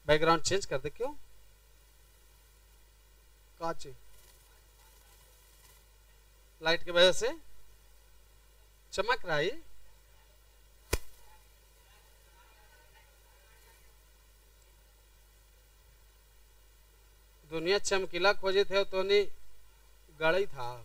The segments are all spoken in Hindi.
बैकग्राउंड चेंज कर दे। क्यों? काचे लाइट की वजह से चमक रहा है। दुनिया चमकीला खोजे थे तो नहीं गड़ा था।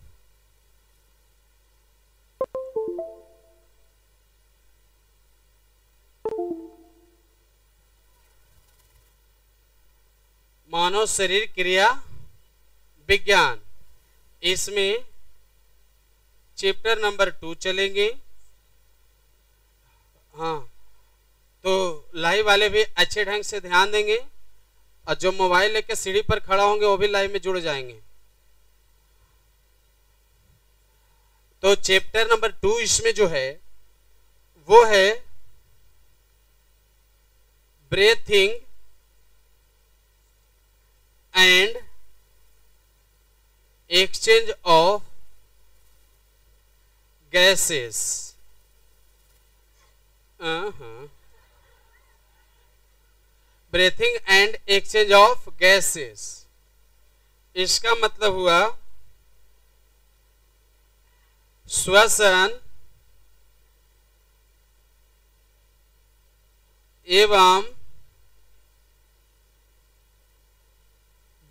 मानव शरीर क्रिया विज्ञान, इसमें चैप्टर नंबर 2 चलेंगे। हाँ, तो लाइव वाले भी अच्छे ढंग से ध्यान देंगे और जो मोबाइल लेके सीढ़ी पर खड़ा होंगे वो भी लाइव में जुड़ जाएंगे। तो चैप्टर नंबर 2 इसमें जो है वो है breathing and exchange of gases. Breathing and exchange of gases, इसका मतलब हुआ श्वसन एवं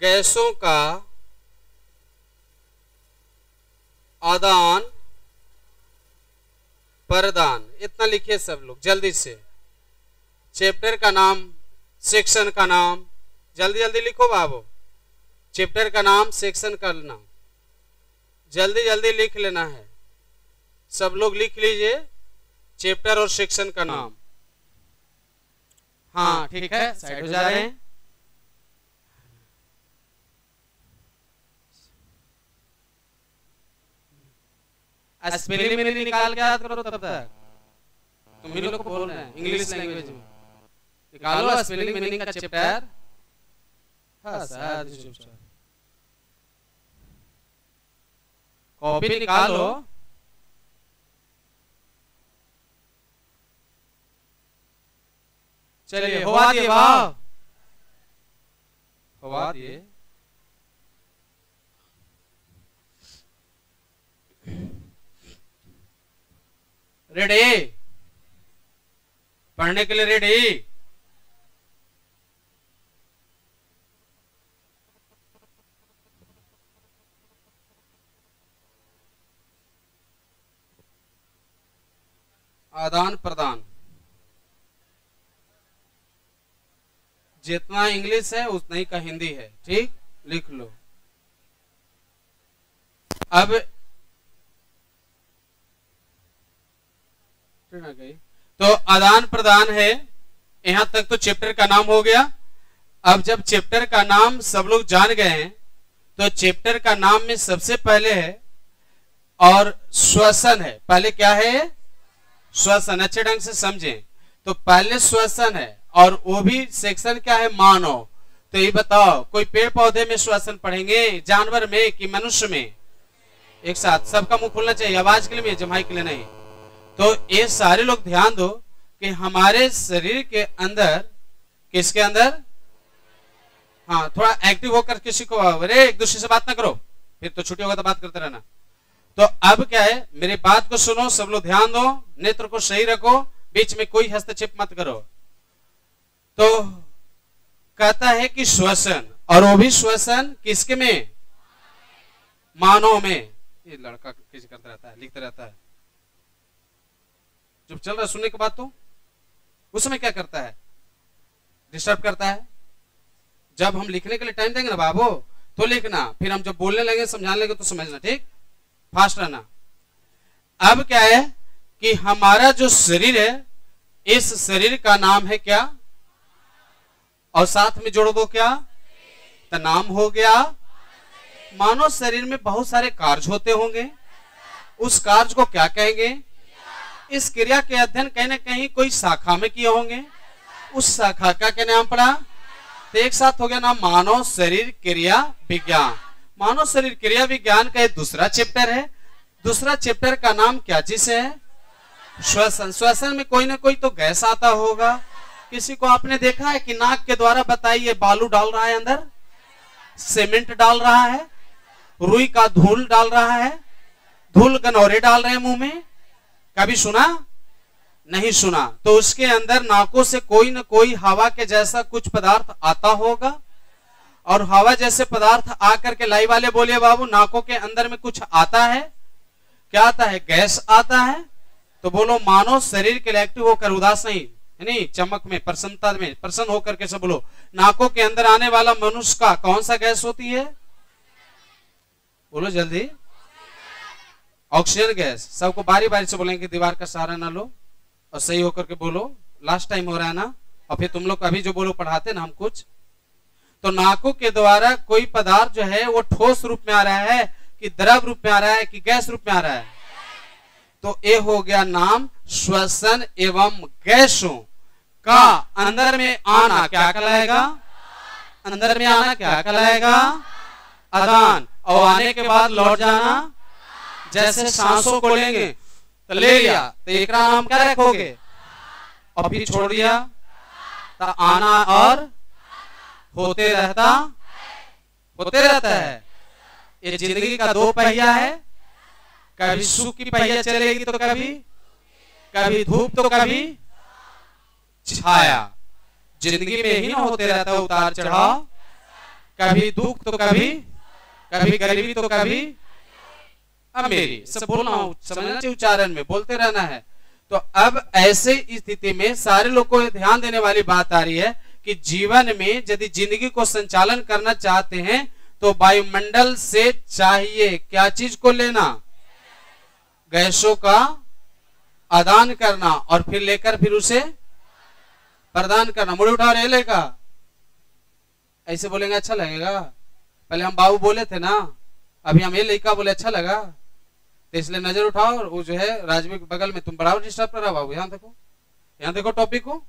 गैसों का आदान प्रदान। इतना लिखिए सब लोग जल्दी से। चैप्टर का नाम, सेक्शन का नाम जल्दी जल्दी लिखो बाबू। चैप्टर का नाम, सेक्शन का नाम जल्दी जल्दी लिख लेना है। सब लोग लिख लीजिए चैप्टर और सेक्शन का नाम। हाँ ठीक है, साइड हो जा रहे हैं। स्पेलिंग में निकाल के याद करो तब तक। तुम ही लोग को बोल रहे हैं इंग्लिश लैंग्वेज में। निकालो स्पेलिंग मीनिंग का चैप्टर। हाँ सर, कॉपी निकालो। चलिए हुआ दिए, वाह हुआ दिए। रेडी? पढ़ने के लिए रेडी? आदान प्रदान, जितना इंग्लिश है उतना ही का हिंदी है, ठीक? लिख लो। अब तो आदान प्रदान है, यहां तक तो चैप्टर का नाम हो गया। अब जब चैप्टर का नाम सब लोग जान गए हैं तो चैप्टर का नाम में सबसे पहले है और श्वसन है। पहले क्या है? श्वसन। अच्छे ढंग से समझें। तो पहले श्वसन है और वो भी सेक्शन क्या है? मानव। तो ये बताओ, कोई पेड़ पौधे में श्वसन पढ़ेंगे, जानवर में कि मनुष्य में? एक साथ सबका मुंह खुलना चाहिए, आवाज के लिए, जमाई के लिए नहीं। तो ये सारे लोग ध्यान दो कि हमारे शरीर के अंदर, किसके अंदर? हाँ, थोड़ा एक्टिव होकर किसी को, अरे एक दूसरे से बात ना करो, फिर तो छुट्टी होगा तो बात करते रहना। तो अब क्या है, मेरी बात को सुनो, सब लोग ध्यान दो, नेत्र को सही रखो, बीच में कोई हस्तक्षेप मत करो। तो कहता है कि श्वसन, और वो भी श्वसन किसके में? मानव में। ये लड़का किसी करता रहता है, लिखता रहता है, जब चल रहा सुनने के बाद तो उस समय क्या करता है? डिस्टर्ब करता है। जब हम लिखने के लिए टाइम देंगे ना बाबू तो लिखना, फिर हम जब बोलने लगे, समझाने लगे तो समझना, ठीक? फास्ट रहना। अब क्या है कि हमारा जो शरीर है, इस शरीर का नाम है क्या? और साथ में जोड़ दो क्या? तो नाम हो गया मानव शरीर में बहुत सारे कार्य होते होंगे, उस कार्य को क्या कहेंगे? इस क्रिया के अध्ययन कहीं ना कहीं कोई शाखा में किए होंगे, उस शाखा का क्या नाम पड़ा? तो एक साथ हो गया नाम मानव शरीर क्रिया विज्ञान। मानव शरीर क्रिया विज्ञान का दूसरा चैप्टर है। दूसरा चैप्टर का नाम क्या चीज है? श्वसन। श्वसन में कोई ना कोई तो गैस आता होगा, किसी को आपने देखा है कि नाक के द्वारा बताइए बालू डाल रहा है अंदर, सीमेंट डाल रहा है, रुई का धूल डाल रहा है, धूल गनौरे डाल रहे हैं मुंह में? कभी सुना? नहीं सुना। तो उसके अंदर नाकों से कोई न कोई हवा के जैसा कुछ पदार्थ आता होगा, और हवा जैसे पदार्थ आकर के लाई वाले बोलिए बाबू नाकों के अंदर में कुछ आता है। क्या आता है? गैस आता है। तो बोलो मानो शरीर के लिए एक्टिव होकर उदास नहीं, चमक में, प्रसन्नता में, प्रसन्न होकर के सब बोलो, नाकों के अंदर आने वाला मनुष्य का कौन सा गैस होती है? बोलो जल्दी। Oxygen gas. सबको बारी बारी से बोलेंगे, दीवार का सहारा ना लो और सही होकर के बोलो। लास्ट टाइम हो रहा है ना, और फिर तुम लोग अभी जो बोलो पढ़ाते ना हम कुछ, तो नाकों के द्वारा कोई पदार्थ जो है वो ठोस रूप में आ रहा है कि द्रव रूप में आ रहा है कि गैस रूप में आ रहा है? तो ये हो गया नाम श्वसन एवं गैसों का अंदर में आना क्या कहलाएगा? अंदर में आना क्या कहलाएगा? आदान। और आने के बाद लौट जाना। जैसे सांसों को लेंगे तो ले लिया, तो एक नाम क्या रखोगे? और फिर छोड़ दिया तो आना और होते रहता है। ये जिंदगी का दो पहिया है, कभी सुख की पहिया चलेगी तो कभी धूप तो कभी छाया। जिंदगी में ही ना होते रहता उतार चढ़ाव, कभी दुख तो कभी गरीबी तो कभी अमीरी। सब बोलना समझना चाहिए, उच्चारण में बोलते रहना है। तो अब ऐसे स्थिति में सारे लोगों को ध्यान देने वाली बात आ रही है कि जीवन में यदि जिंदगी को संचालन करना चाहते हैं तो वायुमंडल से चाहिए क्या चीज को लेना? गैसों का आदान करना, और फिर लेकर फिर उसे प्रदान करना। मुड़ी उठा रहे लेगा, ऐसे बोलेंगे अच्छा लगेगा? पहले हम बाबू बोले थे ना, अभी हम ये लड़का बोले अच्छा लगा, तो इसलिए नजर उठाओ। और वो जो है राजवी के बगल में, तुम बराबर डिस्टर्ब कर रहा बाबू, यहाँ देखो टॉपिक को।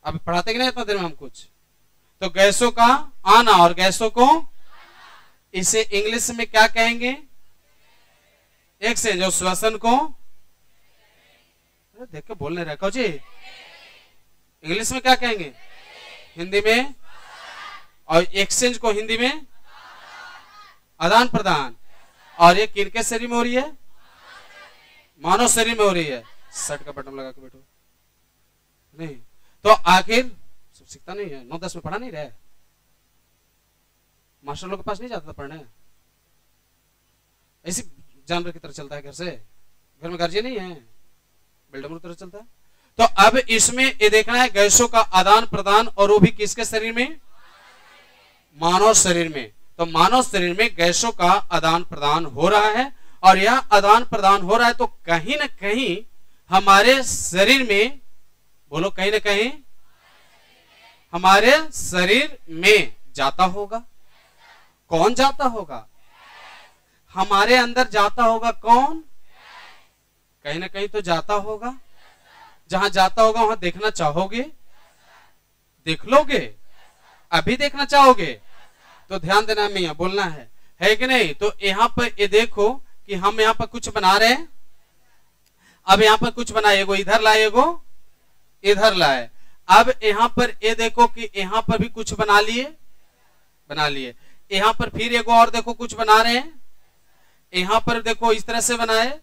अभी पढ़ाते कि नहीं इतना देर में हम कुछ? तो गैसों का आना और गैसों को, इसे इंग्लिश में क्या कहेंगे? एक्सचेंज। और श्वसन को देख के बोलने रखो जी, इंग्लिश में क्या कहेंगे? हिंदी में। और एक्सचेंज को हिंदी में आदान प्रदान। और ये किनके शरीर में हो रही है? मानव शरीर में हो रही है। शर्ट का बटन लगा के बैठो। नहीं तो आखिर सब सीखता नहीं है, 9-10 में पढ़ा नहीं रहे, मास्टर लोग के पास नहीं जाता था पढ़ने, ऐसी जानवर की तरह चलता है घर से। घर में गार्जियन नहीं है, बिल्डर की तरह चलता है। तो अब इसमें ये देखना है गैसों का आदान प्रदान, और वो भी किसके शरीर में? मानव शरीर में। तो मानव शरीर में गैसों का आदान प्रदान हो रहा है, और यह आदान प्रदान हो रहा है तो कहीं ना कहीं हमारे शरीर में, बोलो कहीं ना कहीं हमारे शरीर में जाता होगा। कौन जाता होगा? हमारे अंदर जाता होगा। कौन? कहीं ना कहीं तो जाता होगा। जहां जाता होगा वहां देखना चाहोगे? देख लोगे? अभी देखना चाहोगे? तो ध्यान देना में बोलना है कि नहीं? तो यहाँ पर ये देखो कि हम यहाँ पर कुछ बना रहे हैं। अब यहाँ पर कुछ बनाए, एगो इधर लाए, एगो इधर लाए। अब यहाँ पर ये देखो कि यहाँ पर भी कुछ बना लिए। यहाँ पर फिर एगो और देखो कुछ बना रहे हैं। यहाँ पर देखो इस तरह से बनाए।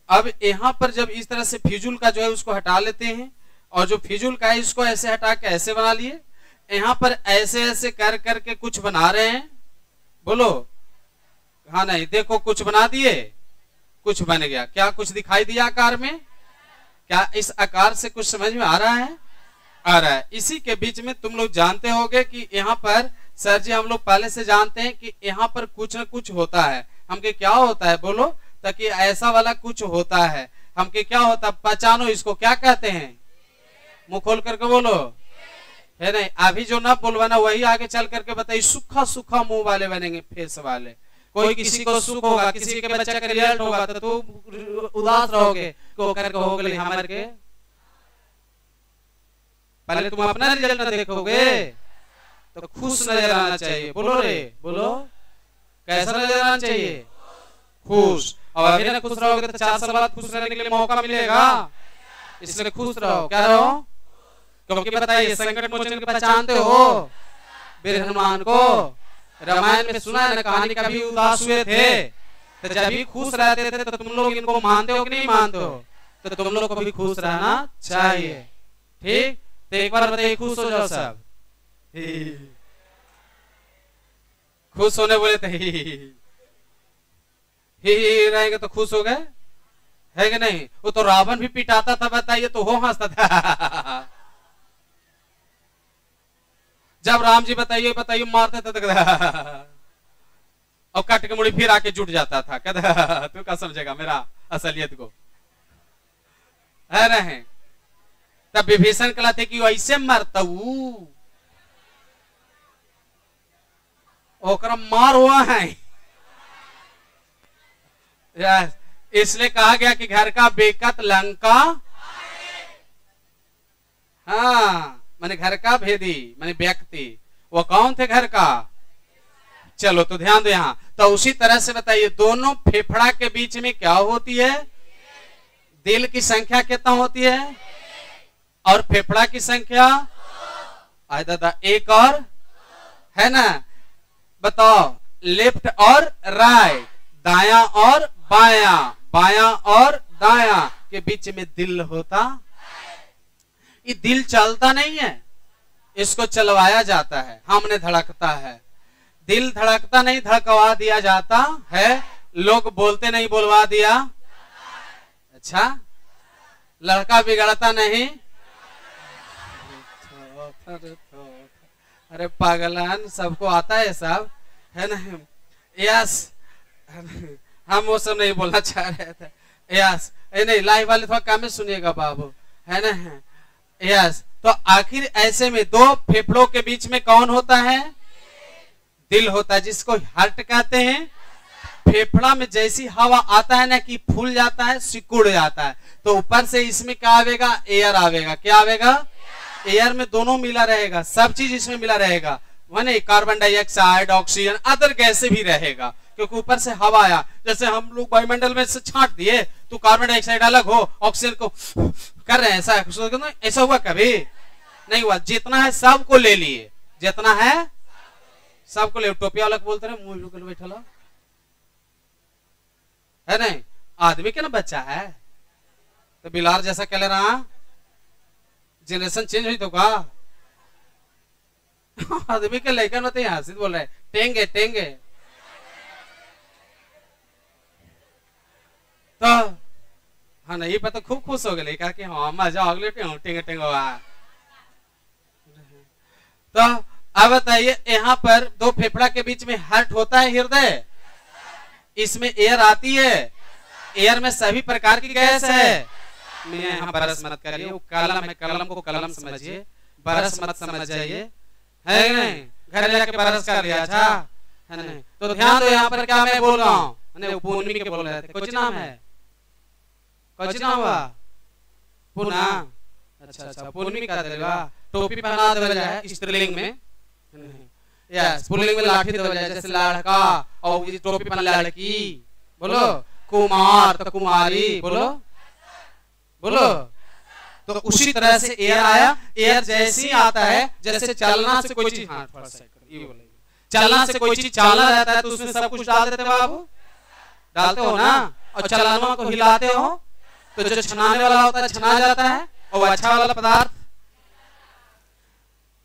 अब यहाँ पर जब इस तरह से फिजूल का जो है उसको हटा लेते हैं, और जो फिजूल का है इसको ऐसे हटा के ऐसे बना लिए। यहाँ पर ऐसे ऐसे कर करके कुछ बना रहे हैं। बोलो हाँ नहीं? देखो कुछ बना दिए, कुछ बन गया। क्या कुछ दिखाई दिया आकार में? क्या इस आकार से कुछ समझ में आ रहा है? आ रहा है। इसी के बीच में तुम लोग जानते होगे कि यहाँ पर सर जी हम लोग पहले से जानते हैं कि यहाँ पर कुछ न कुछ होता है। हमके क्या होता है? बोलो, ताकि ऐसा वाला कुछ होता है। हमके क्या होता है? पहचानो इसको, क्या कहते हैं? मुंह खोल करके बोलो, है नहीं? अभी जो ना बोलवाना वही आगे चल करके बताइए। सूखा सूखा मुंह वाले बनेंगे, फेस वाले। कोई किसी को सुख होगा, किसी के बच्चा का रिजल्ट होगा तो तू उदास रहोगे, को करके होगे हमारे के। पहले तुम अपना रिजल्ट ना देखोगे तो खुश नजर आना चाहिए। बोलो रे, बोलो कैसा नजर आना चाहिए? खुश। और अभी ना खुश रहोगे तो 4 साल बाद खुश रहने के लिए मौका मिलेगा, इसलिए खुश रहो। क्या रहो? क्योंकि बताइए संकट मोचन की पहचानते हो वीर हनुमान को, रामायण में सुना है ना कहानी, कभी उदास हुए थे तो जब भी खुश रहते थे तो तुम लोग इनको मानते हो कि नहीं मानते हो? तो तुम लोग को भी खुश रहना चाहिए, ठीक? तो एक बार बताइए खुश हो जाओ सब। खुश होने बोले थे ही रहेंगे तो खुश हो गए, है कि नहीं? वो तो रावण भी पिटाता था बताइए तो वो हंसता था। जब राम जी बताइए बताइए मारते थे तो और कट के मुड़ी फिर आके जुट जाता था, कहता तू क्या समझेगा मेरा असलियत को, है रहे। तब विभीषण कहते कि ऐसे मरता ओकरा मार हुआ है। इसलिए कहा गया कि घर का बेकत लंका, हाँ माने घर का भेदी माने व्यक्ति, वो कौन थे घर का? चलो तो ध्यान दो यहाँ। तो उसी तरह से बताइए दोनों फेफड़ा के बीच में क्या होती है? दिल की संख्या कितना होती है? और फेफड़ा की संख्या आय दादा एक और है ना? बताओ लेफ्ट और राइट, दाया और बाया, बाया और दाया के बीच में दिल होता। ये दिल चलता नहीं है, इसको चलवाया जाता है, हमने धड़कता है। दिल धड़कता नहीं, धड़कवा दिया जाता है। लोग बोलते नहीं, बोलवा दिया। अच्छा, लड़का बिगड़ता नहीं। अरे पागलान, सबको आता है सब, है ना? यस, हम वो सब नहीं बोलना चाह रहे थे। यस, नहीं लाइव वाले थोड़ा कम में सुनिएगा बाबू, है ना? यस, तो आखिर ऐसे में दो फेफड़ों के बीच में कौन होता है? दिल होता है, जिसको हार्ट कहते हैं। फेफड़ा में जैसी हवा आता है ना कि फूल जाता है, सिकुड़ जाता है, तो ऊपर से इसमें क्या आवेगा? एयर आवेगा। क्या आवेगा? एयर में दोनों मिला रहेगा, सब चीज इसमें मिला रहेगा, माने कार्बन डाइऑक्साइड, ऑक्सीजन, अदर गैसें भी रहेगा, क्योंकि ऊपर से हवा आया। जैसे हम लोग वायुमंडल में से छांट दिए तो कार्बन डाइऑक्साइड अलग हो, ऑक्सीजन को कर रहे हैं, ऐसा हुआ? कभी नहीं हुआ। जितना है सबको ले लिए, जितना है सबको ले। टोपिया वाला बोलते रहे मुंह बैठा लो, है नहीं? आदमी के ना बच्चा है तो बिलार जैसा कह ले रहा, जनरेशन चेंज हुई तो का आदमी के लेकर होते हैं, हंसी बोल रहे टेंगे टेंगे। तो हाँ नहीं पता, खूब खुश हो गए, कहा कि हाँ मजा अगले टेंगे टेंगे। तो अब बताइए यहाँ पर दो फेफड़ा के बीच में हार्ट होता है, हृदय, इसमें एयर आती है, एयर में सभी प्रकार की गैस है। मैं यहाँ बरस मत करिए, कलम है, कलम को कलम समझिए, बरस मत समझ जाइए, है नहीं? घर जाके बरस कर लिया, अच्छा है नहीं? तो ध्यान दो यहाँ पर क्या मैं बोल रहा हूँ, पूर्णिमी के बोल रहे थे। कुछ नाम है, कुछ नाम हुआ पुना, अच्छा अच्छा पूर्णिमी का देगा, टोपी पहना दे जाए स्त्रीलिंग में, यस पुल्लिंग में लाठी दे जाए, जैसे लड़का और टोपी पहना लड़की, बोलो कुमार तो कुमारी, बोलो बोलो। तो उसी तरह से एयर आया, एयर जैसे आता है, जैसे चलना से कोई चीज, हाँ चलना से कोई चीज चलना रहता है तो उसमें सब कुछ डाल देते बाबू, डालते हो ना? और चलाना को हिलाते हो तो जो छनाने वाला होता है छना जाता है, और अच्छा वाला पदार्थ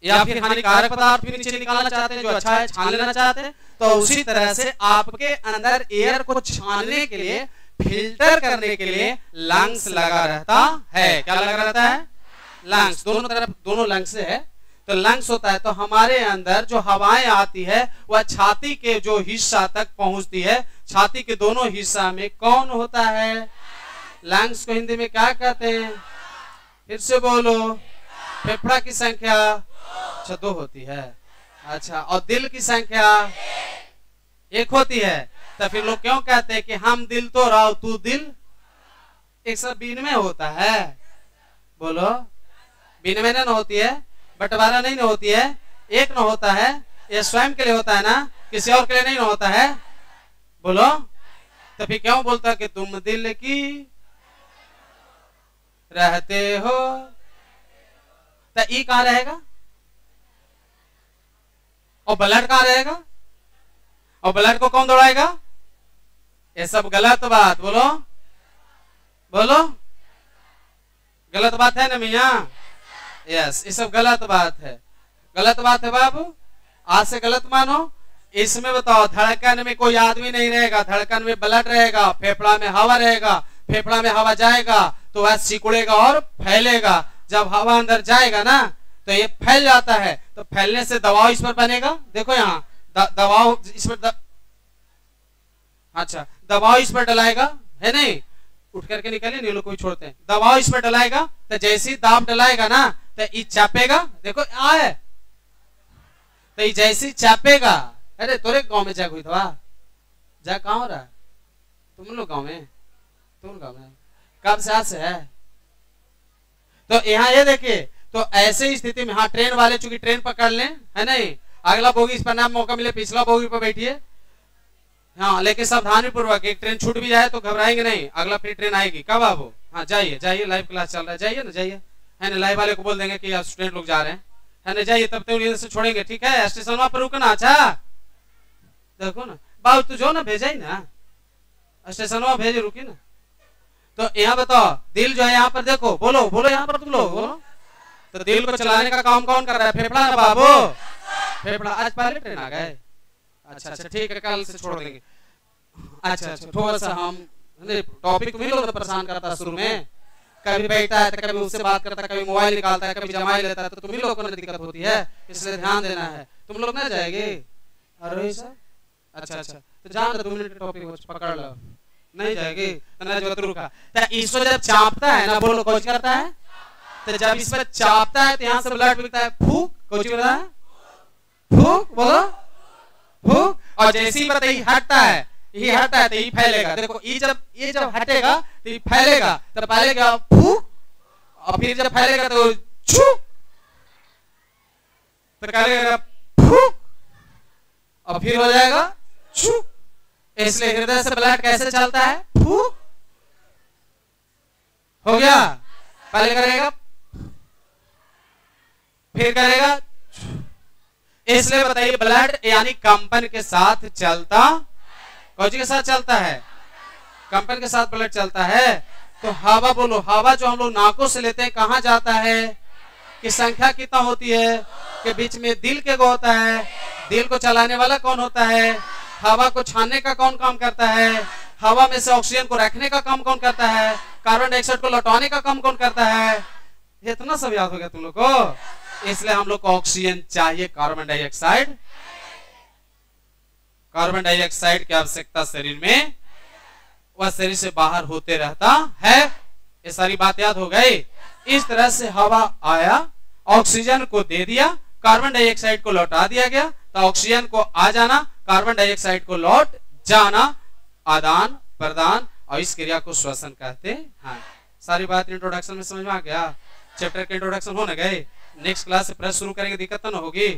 या फिर हानिकारक पदार्थ भी नीचे निकालना चाहते हैं, जो अच्छा है छान लेना चाहते हैं। तो उसी तरह से आपके अंदर एयर को छानने के लिए, फिल्टर करने के लिए लंग्स लगा रहता है। क्या लगा रहता है? लंग्स, दोनों तरफ दोनों लंग्स है, तो लंग्स होता है। तो हमारे अंदर जो हवाएं आती है वह छाती के जो हिस्सा तक पहुंचती है। छाती के दोनों हिस्सा में कौन होता है? लंग्स को हिंदी में क्या कहते हैं? फिर से बोलो। फेफड़ा की संख्या 2 होती है, अच्छा, और दिल की संख्या 1 होती है। तो फिर लोग क्यों कहते हैं कि हम दिल तो राव तू दिल? एक सब बीन में होता है, बोलो बीन में न होती है, बंटवारा नहीं न होती है, एक न होता है, ये स्वयं के लिए होता है ना, किसी और के लिए नहीं न होता है, बोलो। तो फिर क्यों बोलता है कि तुम दिल की रहते हो? तो ई कहां रहेगा और ब्लड कहां रहेगा और ब्लड को कौन दौड़ाएगा? ये सब गलत बात, बोलो बोलो, गलत बात है ना मियाँ? यस, ये सब गलत बात है, गलत बात है बाबू, आज से गलत मानो। इसमें बताओ धड़कन में कोई आदमी नहीं रहेगा, धड़कन में ब्लड रहेगा, फेफड़ा में हवा रहेगा, फेफड़ा में हवा जाएगा तो वह सिकुड़ेगा और फैलेगा। जब हवा अंदर जाएगा ना तो ये फैल जाता है, तो फैलने से दबाव इस पर बनेगा। देखो यहाँ दबाव इस पर अच्छा दबाव इस पर डलाएगा, है नहीं? उठ करके निकलिए, नहीं लोग कोई छोड़ते हैं। दबाव इस पर डलाएगा तो जैसे ही दाब डलाएगा ना तो ये चापेगा। देखो आए तो ये जैसे चापेगा। अरे तोरे गांव में जाग हुई था, जा कहां हो रहा है? तुम लोग गांव में, तुम गांव में कब से? आज से है। तो यहाँ ये देखिए, तो ऐसे स्थिति में हाँ ट्रेन वाले चूंकि ट्रेन पकड़ लें, है नहीं, अगला बोगी इस पर ना मौका मिले पिछला बोगी पर बैठिए। हाँ लेकिन सावधानी पूर्वक, एक ट्रेन छूट भी जाए तो घबराएंगे नहीं, अगला फिर ट्रेन आएगी। कब आप हो? हाँ जाइए जाइए, लाइव क्लास चल रहा है, जाइए ना जाइए, है ना। लाइव वाले को बोल देंगे कि स्टूडेंट लोग जा रहे हैं, है ना, जाइए, तब तक से छोड़ेंगे, ठीक है। स्टेशन पर रुकना। अच्छा देखो ना बाबू, तू जो ना भेजा ही ना, स्टेशन भेजे, रुकी ना। तो यहाँ बताओ दिल जो है, यहाँ पर देखो, बोलो बोलो, यहाँ पर तुम लोग बोलो, तो दिल को चलाने का काम कौन कर रहा है? फेफड़ा ना बाबू, फेफड़ा। आज पहले ट्रेन आ गए? अच्छा अच्छा ठीक है, कल से छोड़ देंगे। अच्छा अच्छा, थोड़ा सा हम टॉपिक तुम्हें लोग परेशान करता है शुरू में, कभी बैठता है तो कभी उससे बात करता है, कभी मोबाइल निकालता है, कभी जमाई लेता है, तो तुम्ही लोगों को दिक्कत होती है, इसलिए ध्यान देना है। तुम लोग ना जाएंगे? अरे सर अच्छा अच्छा, तो जान 2 मिनट टॉपिक पकड़ लो, नहीं जाएगी तो ना जो रुका। तो इसको जब चापता है ना, बोलो कुछ करता है, तो जब इस पर चापता है तो यहाँ से ब्लड मिलता है, फूक, कुछ मिलता है, फूक, बोलो फूक। और जैसे ही बताइए हटता है, ये हटता है तो ये फैलेगा। देखो ये जब हटेगा तो ये फैलेगा, तो पहले क्या फूक, और फिर जब फैलेगा तो छू, तो करेगा फूक, और फिर हो जाएगा छू। इसलिए हृदय से ब्लड कैसे चलता है? फूक, हो गया। पहले करेगा, फिर करेगा। इसलिए बताइए ब्लड यानी कंपन के साथ चलता, कौन के साथ चलता है? कंपन के साथ ब्लड चलता है। तो हवा, बोलो हवा जो हम लोग नाकों से लेते हैं कहां जाता है? कि संख्या कितना होती है? कि बीच में दिल के गो होता है। दिल को चलाने वाला कौन होता है? हवा को छानने का कौन काम करता है? हवा में से ऑक्सीजन को रखने का काम कौन करता है? कार्बन डाइऑक्साइड को लौटाने का काम कौन करता है? इतना सब याद हो गया तुम लोग को? इसलिए हम लोग को ऑक्सीजन चाहिए, कार्बन डाइऑक्साइड। कार्बन डाइऑक्साइड की आवश्यकता शरीर में, वह शरीर से बाहर होते रहता है। ये सारी बात याद हो गई। इस तरह से हवा आया, ऑक्सीजन को दे दिया, कार्बन डाइऑक्साइड को लौटा दिया गया, तो ऑक्सीजन को आ जाना, कार्बन डाइऑक्साइड को लौट जाना, आदान प्रदान, और इस क्रिया को श्वसन कहते हैं। सारी बात इंट्रोडक्शन में समझ में आ गया? चैप्टर के इंट्रोडक्शन हो न गए? नेक्स्ट क्लास से प्रश्न शुरू करेंगे, दिक्कत तो न होगी?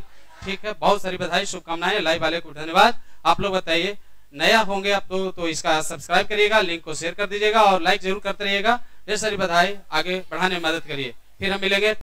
ठीक है, बहुत सारी बधाई, शुभकामनाएं। लाइव वाले को धन्यवाद। आप लोग बताइए, नया होंगे आप तो इसका सब्सक्राइब करिएगा, लिंक को शेयर कर दीजिएगा और लाइक जरूर करते रहिएगा। ढेर सारी बधाई, आगे बढ़ाने में मदद करिए। फिर हम मिलेंगे।